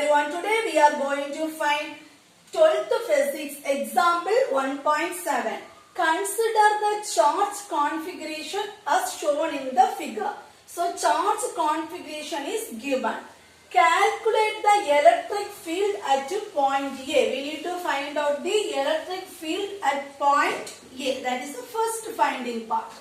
everyone. Today we are going to find 12th physics example 1.7. Consider the charge configuration as shown in the figure. So charge configuration is given. Calculate the electric field at point A. We need to find out the electric field at point A. That is the first finding part.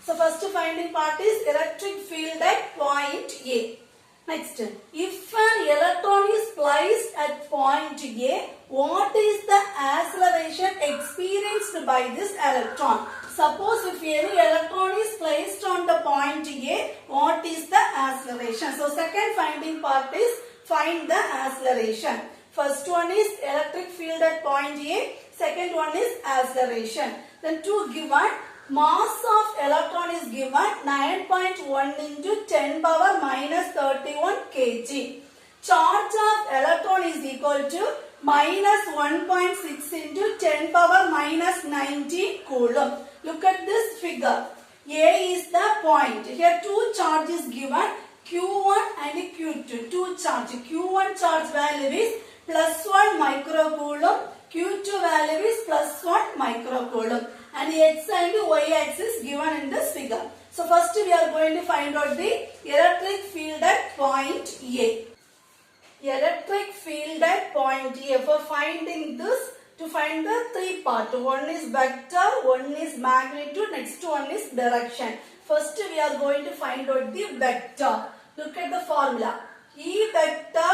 So first finding part is electric field at point A. Next, if an electron is placed at point A, what is the acceleration experienced by this electron? Suppose if any electron is placed on the point A, what is the acceleration? So second finding part is find the acceleration. First one is electric field at point A, second one is acceleration. Then two given. Mass of electron is given 9.1 into 10 power minus 31 kg. Charge of electron is equal to minus 1.6 into 10 power minus 90 coulomb. Look at this figure. A is the point. Here two charges given, Q1 and Q2. Two charge. Q1 charge value is plus 1 microcoulomb. Q2 value is plus 1 microcoulomb. And the x and the y axis given in this figure. So first we are going to find out the electric field at point A. Electric field at point A. For finding this, to find the three parts. One is vector, one is magnitude, next one is direction. First we are going to find out the vector. Look at the formula. E vector.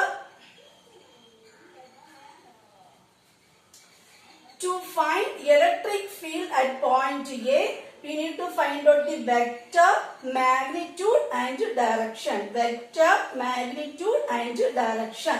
To find electric field at point A, we need to find out the vector, magnitude and direction. Vector, magnitude and direction.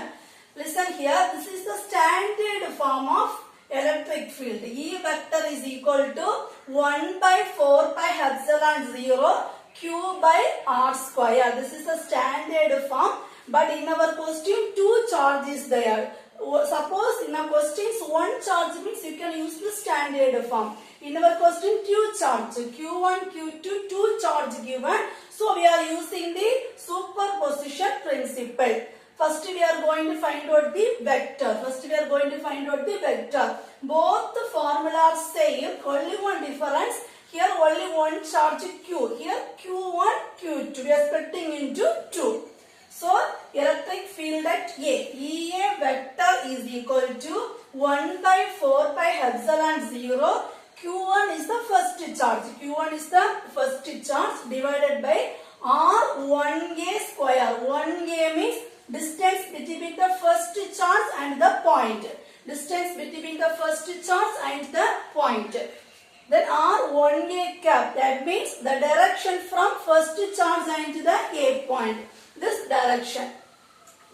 Listen here, this is the standard form of electric field. E vector is equal to 1 by 4 pi epsilon 0 Q by R square. This is the standard form, but in our question two charges there. Suppose in our questions one charge means you can use the standard form. In our question two charge, Q1, Q2, two charge given. So we are using the superposition principle. First we are going to find out the vector. Both the formulas are same, only one difference. Here only one charge Q. Here Q1, Q2. We are splitting into two. So, electric field at A. EA vector is equal to 1 by 4 pi epsilon 0. Q1 is the first charge. Q1 is the first charge divided by R1A square. 1A means distance between the first charge and the point. Distance between the first charge and the point. Then R1A cap. That means the direction from first charge and the A point. This direction,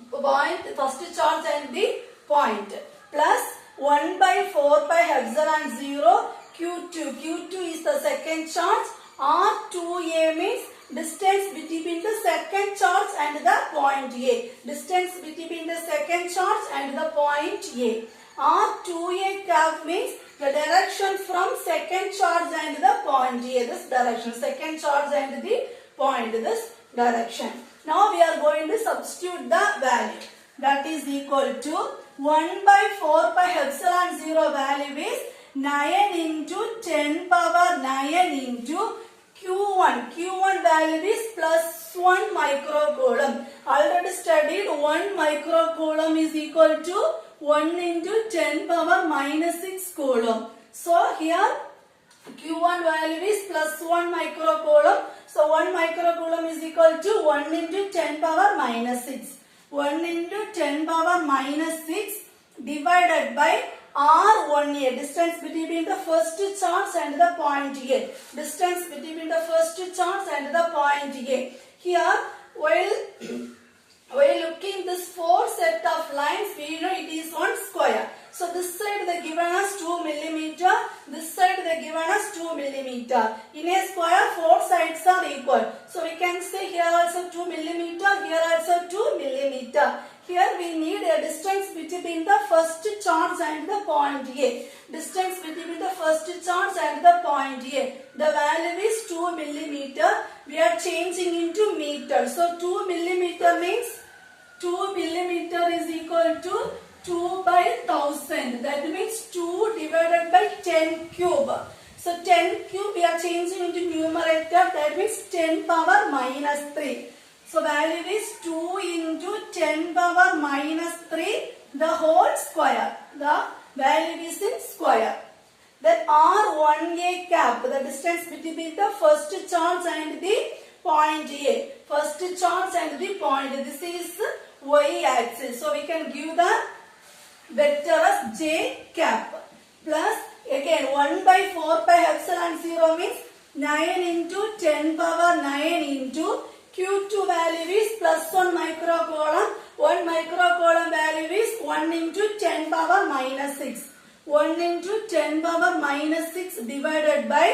point, first charge and the point, plus 1 by 4 pi epsilon 0 Q2. Q2 is the second charge. R2A means distance between the second charge and the point A. Distance between the second charge and the point A. R2A cap means the direction from second charge and the point A. This direction, second charge and the point, this direction. Now we are going to substitute the value. That is equal to 1 by 4 pi epsilon 0 value is 9 into 10 power 9 into Q1. Q1 value is plus 1 microcoulomb. Already studied 1 microcoulomb is equal to 1 into 10 power minus 6 coulomb. So here Q1 value is plus 1 microcoulomb. So 1 microcoulomb is equal to 1 into 10 power minus 6. 1 into 10 power minus 6 divided by R1A. Distance between the first charge and the point A. Distance between the first charge and the point A. Here while looking this four set of lines, we know it is one square. So this side they given us 2 millimeter. This side they given us 2 millimeter. In a square, four sides are equal. So we can say here also 2 millimeter. Here also 2 millimeter. Here we need a distance between the first charge and the point A. Distance between the first charge and the point A. The value is 2 millimeter. We are changing into meter. So 2 millimeter means 2 millimeter is equal to 2 by 1000. That means 2 divided by 10 cube. So 10 cube we are changing into numerator. That means 10 power minus 3. So value is 2 into 10 power minus 3 the whole square. The value is in square. Then R1A cap, the distance between the first charge and the point A. First charge and the point. This is y axis. So we can give the vector as J cap. Plus again 1 by 4 pi epsilon 0 means 9 into 10 power 9 into Q2 value is plus 1 microcoulomb. 1 microcoulomb value is 1 into 10 power minus 6. 1 into 10 power minus 6 divided by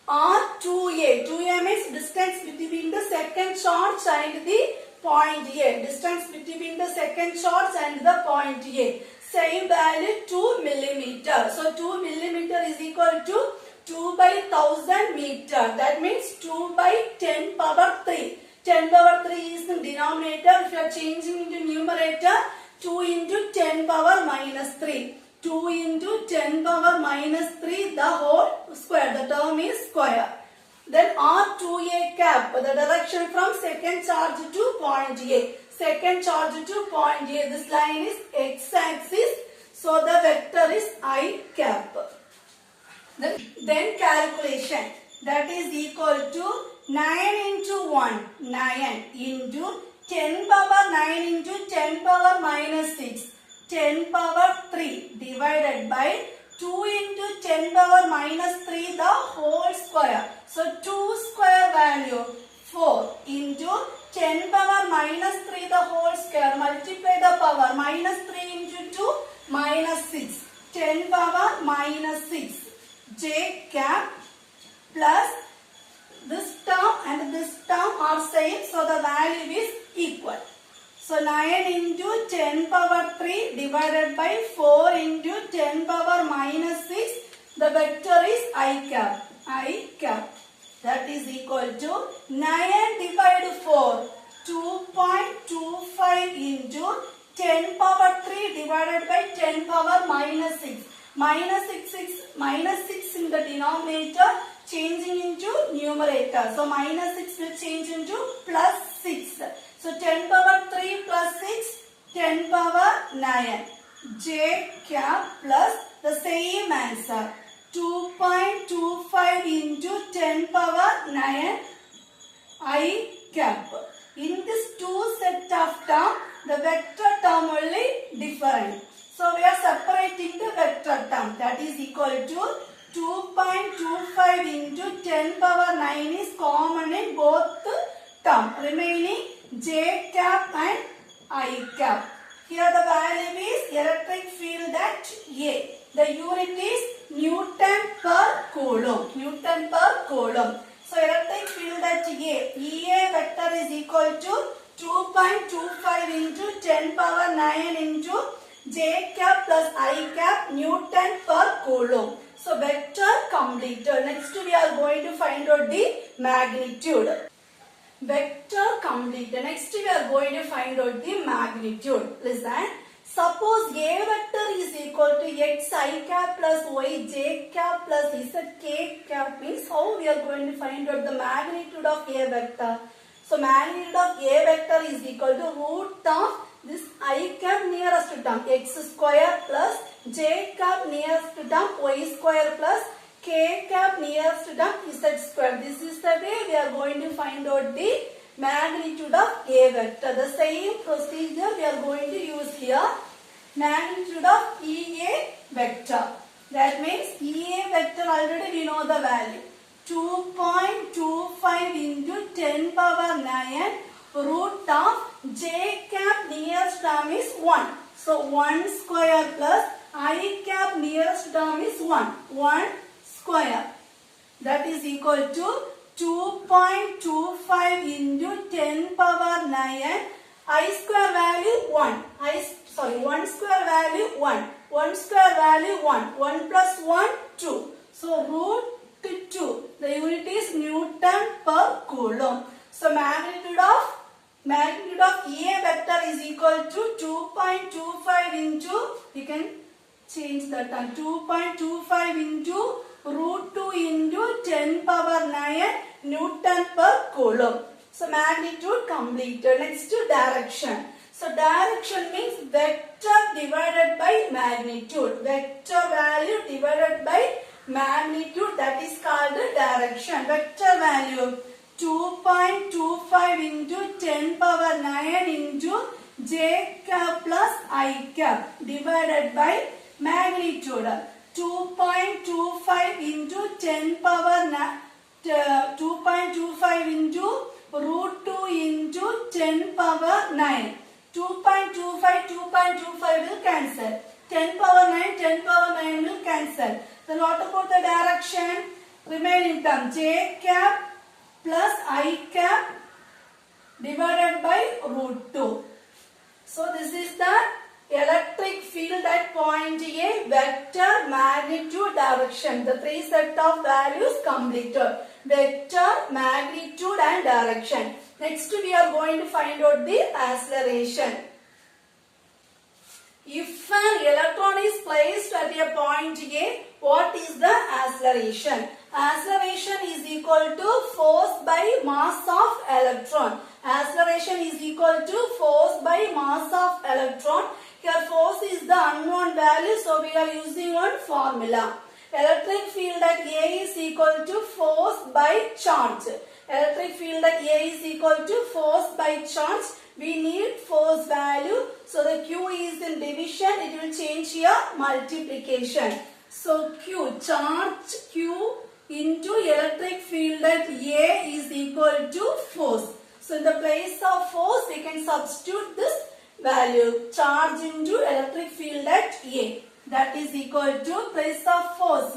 R2A. 2A means distance between the second charge and the point A. Distance between the second charge and the point A. Same value 2 millimeter. So 2 millimeter is equal to 2 by 1000 meter. That means 2 by 10 power 3. 10 power 3 is the denominator. If you are changing into numerator, 2 into 10 power minus 3. 2 into 10 power minus 3 the whole square. The term is square. Then R2A cap, the direction from second charge to point A. Second charge to point A. This line is x-axis. So the vector is I cap. Then calculation. That is equal to 9 into 1. 9 into 10 power 9 into 10 power minus 6. 10 power 3 divided by 2 into 10 power minus 3 the whole square. So 2 square value 4 into 10 power minus 3 the whole square. Multiply the power. Minus 3 into 2 minus 6. 10 power minus 6. J cap plus this term and this term are same. So the value is equal. So 9 into 10 power 3 divided by 4 into 10 power minus 6. The vector is I cap. I cap. That is equal to 9 divided 4. 2.25 into 10 power 3 divided by 10 power minus 6. Minus 6 in the denominator, changing into numerator. So minus 6 will change into plus 6. So 10 power 3 plus 6, 10 power 9. J cap plus the same answer. 2.25 into 10 power 9 I cap. In this two set of term, the vector term only different. So we are separating the vector term. That is equal to 2.25 into 10 power 9 is common in both term. Remaining J cap and I cap. Here the value is electric field at A. The unit is Newton per coulomb. Newton per coulomb. So electric field at A. EA vector is equal to 2.25 into 10 power 9 into J cap plus I cap Newton per coulomb. So vector completed. Next we are going to find out the magnitude. Vector completed. Next we are going to find out the magnitude. Listen. Suppose A vector is equal to x I cap plus y j cap plus z k cap means how we are going to find out the magnitude of A vector. So magnitude of A vector is equal to root of this I cap nearest term x square plus j cap nearest term y square plus k cap nearest term z square. This is the way we are going to find out the magnitude of A vector. The same procedure we are going to use here. Magnitude of EA vector. That means EA vector already we know the value. 2.25 into 10 power 9 root of j cap nearest term is 1. So 1 square plus I cap nearest term is 1. 1 square. That is equal to 2.25 into 10 power 9. I square value 1. 1 square value 1. 1 square value 1. 1 plus 1, 2. So root 2. The unit is Newton per coulomb. So magnitude of EA vector is equal equal to 2.25 into, you can change that time, 2.25 into root 2 into 10 power 9 Newton per coulomb. So magnitude completed. Next to direction. So direction means vector divided by magnitude. Vector value divided by magnitude, that is called direction. Vector value 2.25 into 10 power 9 into j cap plus I cap divided by magnitude. 2.25 into 10 power 2.25 into root 2 into 10 power 9. 2.25 will cancel. 10 power 9 will cancel. Then what about the direction? Remaining term j cap plus I cap divided by root 2. So this is the electric field at point A, vector, magnitude, direction. The three set of values completed. Vector, magnitude and direction. Next we are going to find out the acceleration. If an electron is placed at a point A, what is the acceleration? Acceleration is equal to force by mass of electron. Acceleration is equal to force by mass of electron. Here force is the unknown value, so we are using one formula. Electric field at A is equal to force by charge. Electric field at A is equal to force by charge. We need force value. So the Q is in division. It will change here multiplication. So Q, charge Q into electric field at A is equal to force. So in the place of force, we can substitute this value. Charge into electric field at A. That is equal to place of force.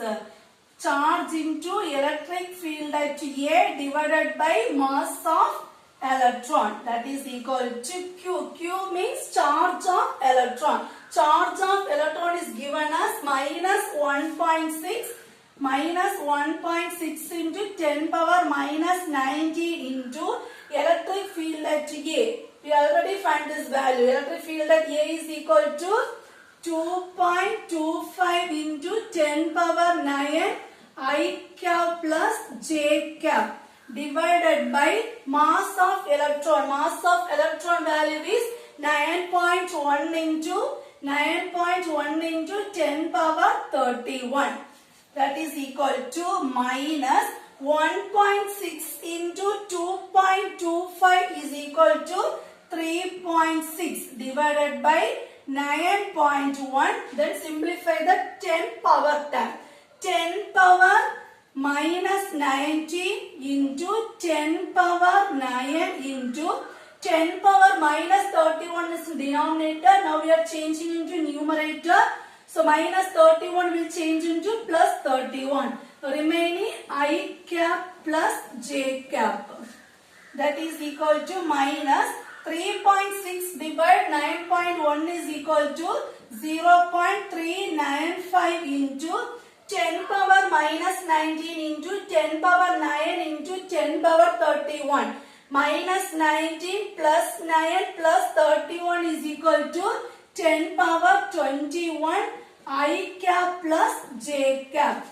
Charge into electric field at A divided by mass of electron, that is equal to Q. Q means charge of electron. Charge of electron is given as minus 1.6 into 10 power minus 90 into electric field at A. We already find this value. Electric field at A is equal to 2.25 into 10 power 9 I cap plus j cap divided by mass of electron. Mass of electron value is 9.1 into 10 power 31. That is equal to minus 1.6 into 2.25 is equal to 3.6 divided by 9.1. Then simplify the 10 power term. 10 power minus 90 into 10 power 9 into 10 power minus 31 is denominator. Now we are changing into numerator. So minus 31 will change into plus 31. Remaining I cap plus j cap. That is equal to minus 3.6 divided 9.1 is equal to 0.395 into 10 power minus 19 into 10 power 9 into 10 power 31. Minus 19 plus 9 plus 31 is equal to 10 power 21 I cap plus j cap.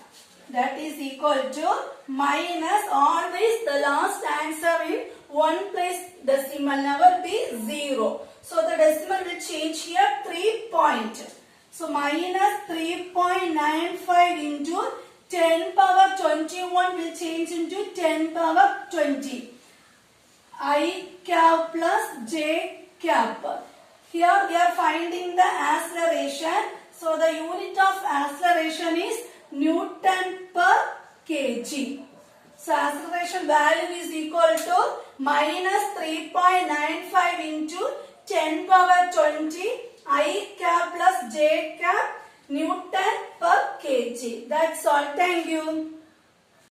That is equal to minus, always the last answer in one place decimal, never be 0. So the decimal will change here 3 point. So minus 3.95 into 10 power 21 will change into 10 power 20. I cap plus j cap. Here we are finding the acceleration. So the unit of acceleration is Newton per kg. So acceleration value is equal to minus 3.95 into 10 power 20 I cap plus j cap Newton per kg. That's all. Thank you.